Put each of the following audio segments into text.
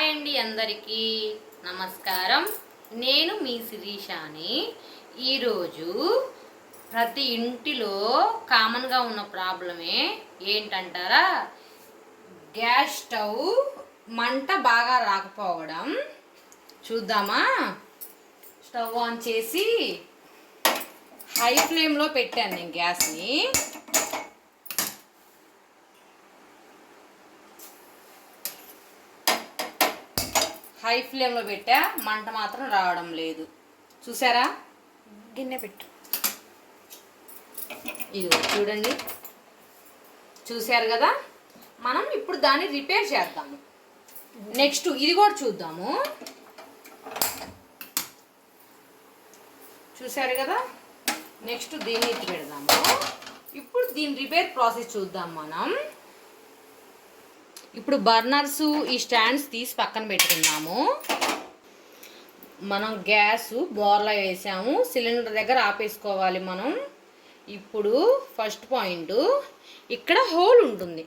Hi అండి, అందరికీ నమస్కారం. నేను మీ శిరీషాని. ఈరోజు ప్రతి ఇంటిలో కామన్గా ఉన్న ప్రాబ్లమే ఏంటంటారా, గ్యాస్ స్టవ్ మంట బాగా రాకపోవడం. చూద్దామా? స్టవ్ ఆన్ చేసి హై ఫ్లేమ్లో పెట్టాను నేను గ్యాస్ని. హై ఫ్లేమ్లో పెట్టా, మంట మాత్రం రావడం లేదు. చూసారా? గిన్నె పెట్టు. ఇది చూడండి, చూసారు కదా? మనం ఇప్పుడు దాన్ని రిపేర్ చేద్దాము. నెక్స్ట్ ఇది కూడా చూద్దాము. చూసారు కదా? నెక్స్ట్ దీన్ని ఎత్తి పెడదాము. ఇప్పుడు దీని రిపేర్ ప్రాసెస్ చూద్దాం మనం. ఇప్పుడు బర్నర్స్ ఈ స్టాండ్స్ తీసి పక్కన పెట్టుకుందాము. మనం గ్యాస్ బోర్లో వేసాము, సిలిండర్ దగ్గర ఆపేసుకోవాలి మనం. ఇప్పుడు ఫస్ట్ పాయింట్, ఇక్కడ హోల్ ఉంటుంది.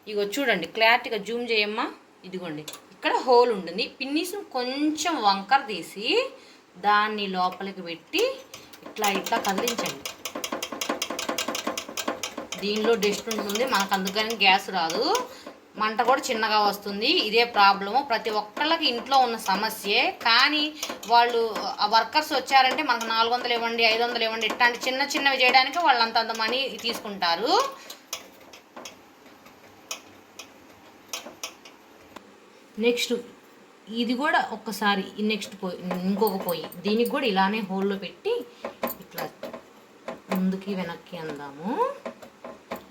ఇగో చూడండి, క్లారిటీగా జూమ్ చేయమ్మా. ఇదిగోండి, ఇక్కడ హోల్ ఉంటుంది. పిన్నిస్ను కొంచెం వంకర తీసి దాన్ని లోపలికి పెట్టి ఇట్లా ఇట్లా కదిలించండి. దీనిలో డస్ట్ ఉంటుంది, మనకు అందుకని గ్యాస్ రాదు, మంట కూడా చిన్నగా వస్తుంది. ఇదే ప్రాబ్లము, ప్రతి ఒక్కళ్ళకి ఇంట్లో ఉన్న సమస్యే. కానీ వాళ్ళు వర్కర్స్ వచ్చారంటే మనకు 400 ఇవ్వండి, 500 ఇవ్వండి, ఇట్లాంటి చిన్న చిన్నవి చేయడానికి వాళ్ళు అంత మనీ తీసుకుంటారు. నెక్స్ట్ ఇది కూడా ఒక్కసారి నెక్స్ట్ ఇంకొక పొయ్యి, దీనికి కూడా ఇలానే హోల్లో పెట్టి ఇట్లా ముందుకి వెనక్కి అందాము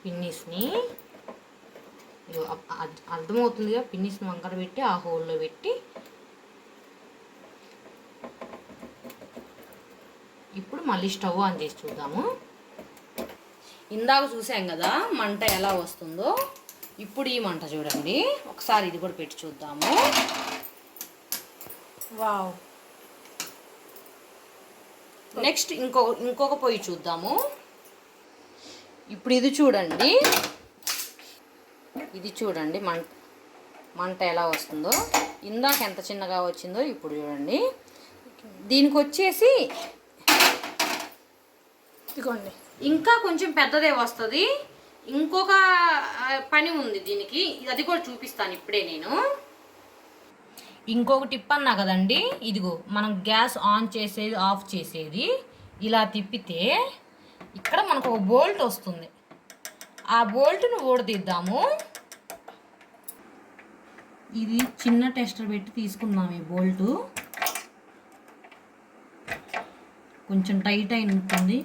పిన్నిస్ని. అర్థమవుతుందిగా? పిన్నిస్ని వంకర పెట్టి ఆ హోల్లో పెట్టి ఇప్పుడు మళ్ళీ స్టవ్ ఆన్ చేసి చూద్దాము. ఇందాక చూసాం కదా మంట ఎలా వస్తుందో, ఇప్పుడు ఈ మంట చూడండి. ఒకసారి ఇది కూడా పెట్టి చూద్దాము. వావ్. నెక్స్ట్ ఇంకొక పొయ్యి చూద్దాము. ఇప్పుడు ఇది చూడండి, ఇది చూడండి మంట ఎలా వస్తుందో. ఇందాక ఎంత చిన్నగా వచ్చిందో ఇప్పుడు చూడండి. దీనికి వచ్చేసి ఇదిగోండి, ఇంకా కొంచెం పెద్దదే వస్తుంది. ఇంకొక పని ఉంది దీనికి, అది కూడా చూపిస్తాను ఇప్పుడే నేను. ఇంకొక టిప్ అన్నా కదండి, ఇదిగో మనం గ్యాస్ ఆన్ చేసేది ఆఫ్ చేసేది ఇలా తిప్పితే ఇక్కడ మనకు ఒక బోల్ట్ వస్తుంది. ఆ బోల్ట్ను ఊడదీద్దాము. ఇది చిన్న టెస్టర్ పెట్టి తీసుకుందాం. ఈ బోల్టు కొంచెం టైట్ అయిన ఉంటుంది.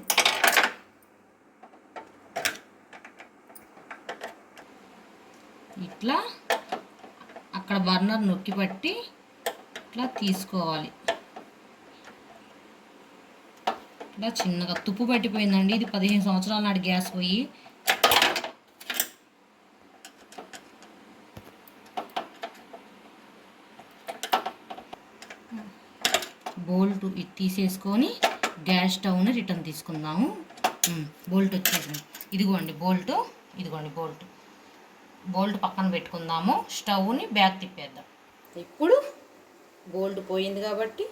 ఇట్లా అక్కడ బర్నర్ నొక్కి పట్టి ఇట్లా తీసుకోవాలి. ఇట్లా చిన్నగా తుప్పు పట్టిపోయిందండి. ఇది 15 సంవత్సరాల నాటి గ్యాస్ పోయి. బోల్ట్ తీసేసుకొని గ్యాస్ స్టవ్ని రిటర్న్ తీసుకుందాము. బోల్ట్ వచ్చేసింది. ఇదిగోండి బోల్ట్, ఇదిగోండి బోల్ట్ పక్కన పెట్టుకుందాము. స్టవ్ని బ్యాక్ తిప్పేద్దాం. ఇప్పుడు బోల్ట్ పోయింది కాబట్టి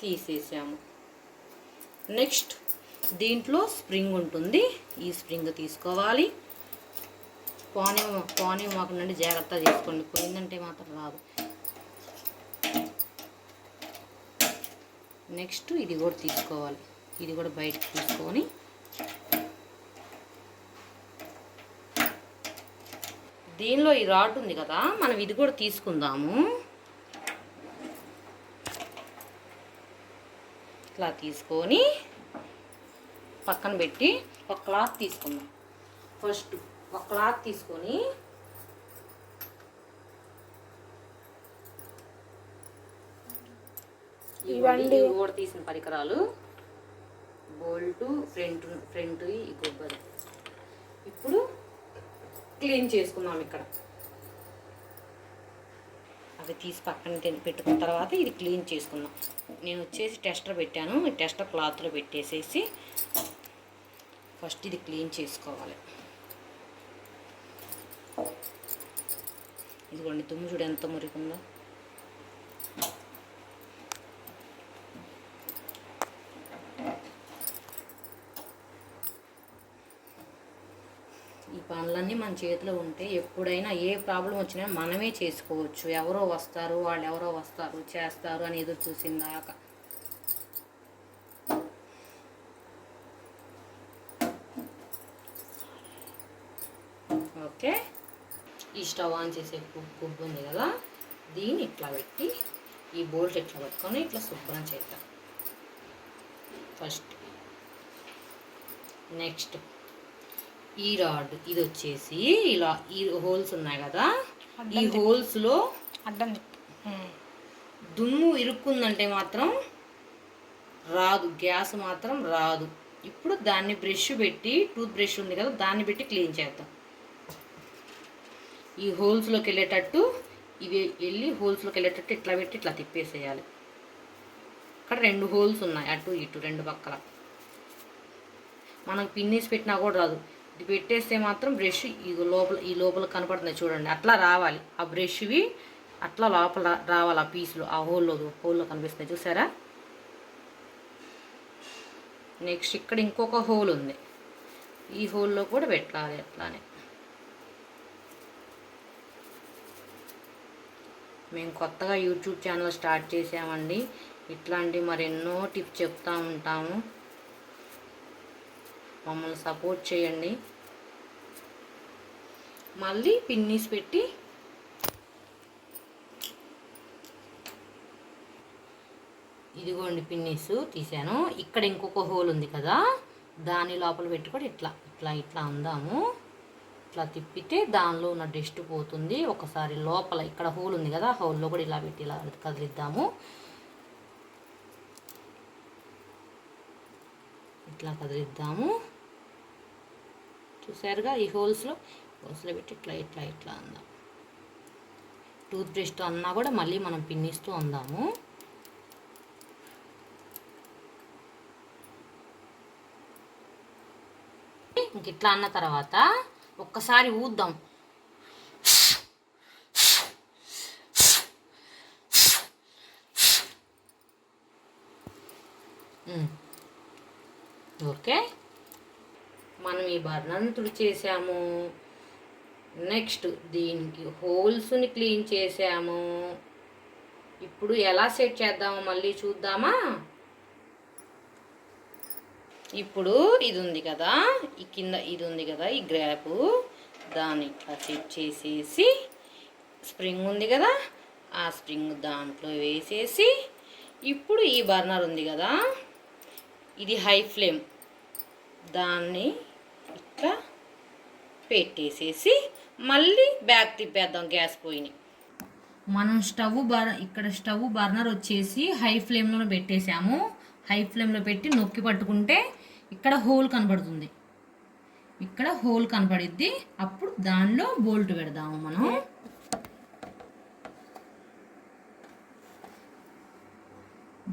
తీసేసాము. నెక్స్ట్ దీంట్లో స్ప్రింగ్ ఉంటుంది, ఈ స్ప్రింగ్ తీసుకోవాలి. పోనీ మాకు నుండి జాగ్రత్తగా తీసుకోండి, పోయిందంటే మాత్రం రాదు. నెక్స్ట్ ఇది కూడా తీసుకోవాలి, ఇది కూడా బయటకు తీసుకొని దీనిలో ఈ రాడ్ ఉంది కదా, మనం ఇది కూడా తీసుకుందాము. ఇట్లా తీసుకొని పక్కన పెట్టి ఒక క్లాత్ తీసుకుందాం. ఫస్ట్ ఒక క్లాత్ తీసుకొని ఇవన్నీ కూడా తీసిన పరికరాలు, బోల్టు, ఫ్రంట్ ఈ కొబ్బరి. ఇప్పుడు క్లీన్ చేసుకుందాం. ఇక్కడ అవి తీసి పక్కన పెట్టుకున్న తర్వాత ఇది క్లీన్ చేసుకుందాం. నేను వచ్చేసి టెస్టర్ పెట్టాను, ఈ టెస్టర్ క్లాత్లో పెట్టేసేసి ఫస్ట్ ఇది క్లీన్ చేసుకోవాలి. ఇదిగోండి దుమ్ము చూడు ఎంత మురికుందో. ఈ పనులన్నీ మన చేతిలో ఉంటే ఎప్పుడైనా ఏ ప్రాబ్లం వచ్చినా మనమే చేసుకోవచ్చు. ఎవరో వస్తారు, వాళ్ళు ఎవరో వస్తారు చేస్తారు అని ఎదురు చూసిందాక. ఓకే, ఈ స్టవ్ ఆన్ చేసే కుబ్బు ఉంది కదా, దీన్ని ఇట్లా పెట్టి ఈ బోల్ట్ ఇట్లా పెట్టుకొని ఇట్లా శుభ్రం చేద్దాం ఫస్ట్. నెక్స్ట్ ఈ రాడ్ ఇది వచ్చేసి ఇలా ఈ హోల్స్ ఉన్నాయి కదా, ఈ హోల్స్లో అడ్డం దుమ్ము ఇరుక్కుందంటే మాత్రం రాదు, గ్యాస్ మాత్రం రాదు. ఇప్పుడు దాన్ని బ్రష్ పెట్టి, టూత్ బ్రష్ ఉంది కదా దాన్ని పెట్టి క్లీన్ చేద్దాం. ఈ హోల్స్లోకి వెళ్ళేటట్టు ఇవి వెళ్ళి హోల్స్లోకి వెళ్ళేటట్టు ఇట్లా పెట్టి ఇట్లా తిప్పేసేయాలి. ఇక్కడ 2 హోల్స్ ఉన్నాయి, అటు ఇటు 2 పక్కల. మనకు పిన్నేసి పెట్టినా కూడా రాదు. ఇది పెట్టేస్తే మాత్రం బ్రష్ ఈ లోపల కనపడుతుంది చూడండి, అట్లా రావాలి. ఆ బ్రష్వి అట్లా లోపల రావాలి, ఆ పీస్లో ఆ హోల్లో కనిపిస్తుంది చూసారా. నెక్స్ట్ ఇక్కడ ఇంకొక హోల్ ఉంది, ఈ హోల్లో కూడా పెట్టాలి అట్లానే. మేము కొత్తగా యూట్యూబ్ ఛానల్ స్టార్ట్ చేసామండి. ఇట్లాంటి మరెన్నో టిప్స్ చెప్తూ ఉంటాము, మమ్మల్ని సపోర్ట్ చేయండి. మళ్ళీ పిన్నీస్ పెట్టి ఇదిగోండి పిన్నీస్ తీసాను. ఇక్కడ ఇంకొక హోల్ ఉంది కదా, దాని లోపల పెట్టుకొని ఇట్లా ఇట్లా ఇట్లా అందాము. ఇట్లా తిప్పితే దానిలో ఉన్న డస్ట్ పోతుంది. ఒకసారి లోపల ఇక్కడ హోల్ ఉంది కదా, హోల్లో కూడా ఇలా పెట్టి ఇలా కదిలిద్దాము. ఇట్లా కదిలిద్దాము. చూసారుగా, ఈ హోల్స్లో పెట్టి ఇట్లా ఇట్లా ఇట్లా అందాం. టూత్ బ్రష్తో అన్నా కూడా మళ్ళీ మనం పిన్నిస్తూ అందాము. ఇంక ఇట్లా అన్న తర్వాత ఒక్కసారి ఊద్దాం. ఓకే, మనం ఈ బర్నర్ని తుడిచేసాము. నెక్స్ట్ దీనికి హోల్స్ని క్లీన్ చేసాము. ఇప్పుడు ఎలా సెట్ చేద్దామో మళ్ళీ చూద్దామా. ఇప్పుడు ఇది ఉంది కదా, ఈ కింద ఇది ఉంది కదా, ఈ గ్రాపు దాన్ని ఇట్లా సెట్ చేసేసి, స్ప్రింగ్ ఉంది కదా ఆ స్ప్రింగ్ దాంట్లో వేసేసి, ఇప్పుడు ఈ బర్నర్ ఉంది కదా ఇది హై ఫ్లేమ్, దాన్ని ఇట్లా పెట్టేసేసి మళ్ళీ బ్యాక్ తిప్పేద్దాం గ్యాస్ పొయ్యిని. మనం ఇక్కడ స్టవ్ బర్నర్ వచ్చేసి హై ఫ్లేమ్లో పెట్టేసాము. హై ఫ్లేమ్లో పెట్టి నొక్కి పట్టుకుంటే ఇక్కడ హోల్ కనబడుతుంది, ఇక్కడ హోల్ కనపడిద్ది. అప్పుడు దానిలో బోల్ట్ పెడదాము. మనం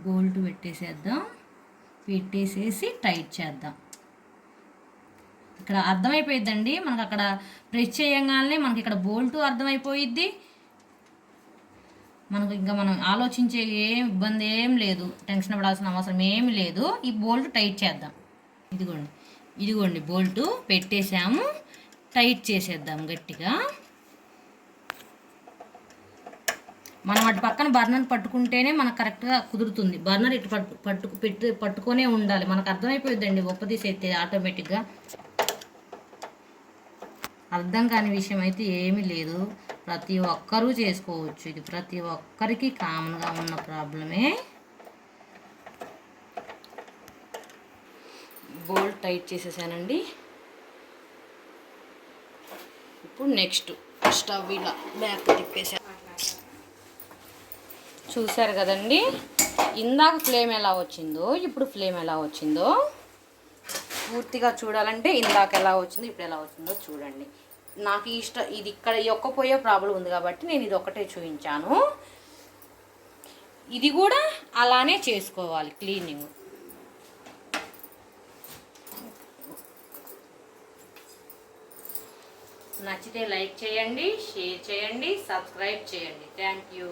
బోల్ట్ పెట్టేసేద్దాం, పెట్టేసేసి టైట్ చేద్దాం. ఇక్కడ అర్థమైపోయిద్దండి మనకు, అక్కడ ప్రెస్ చేయగానే మనకి ఇక్కడ బోల్టు అర్థమైపోయిద్ది. మనకు ఇంకా మనం ఆలోచించే ఏం ఇబ్బంది ఏం లేదు, టెన్షన్ పడాల్సిన అవసరం ఏమి లేదు. ఈ బోల్ట్ టైట్ చేద్దాం. ఇదిగోండి బోల్టు పెట్టేసాము, టైట్ చేసేద్దాం గట్టిగా. మనం అటు పక్కన బర్నర్ పట్టుకుంటేనే మనకు కరెక్ట్గా కుదురుతుంది. బర్నర్ ఇటు పట్టుకొనే ఉండాలి. మనకు అర్థమైపోయిద్దండి ఒప్పదీసైతే ఆటోమేటిక్గా. అర్థం కాని విషయం అయితే ఏమీ లేదు, ప్రతి ఒక్కరూ చేసుకోవచ్చు. ఇది ప్రతి ఒక్కరికి కామన్గా ఉన్న ప్రాబ్లమే. బోల్ట్ టైట్ చేసేసానండి. ఇప్పుడు నెక్స్ట్ స్టవ్ ఇలా బ్యాక్ తిప్పేసా. చూసారు కదండి, ఇందాక ఫ్లేమ్ ఎలా వచ్చిందో ఇప్పుడు ఫ్లేమ్ ఎలా వచ్చిందో పూర్తిగా చూడాలంటే ఇందాక ఎలా వచ్చిందో ఇప్పుడు ఎలా వచ్చిందో చూడండి. నాకు ఇది ఇక్కడ ఒక్కపోయే ప్రాబ్లం ఉంది కాబట్టి నేను ఇది ఒక్కటే చూపించాను. ఇది కూడా అలానే చేసుకోవాలి క్లీనింగ్. నచ్చితే లైక్ చేయండి, షేర్ చేయండి, సబ్స్క్రైబ్ చేయండి. Thank you.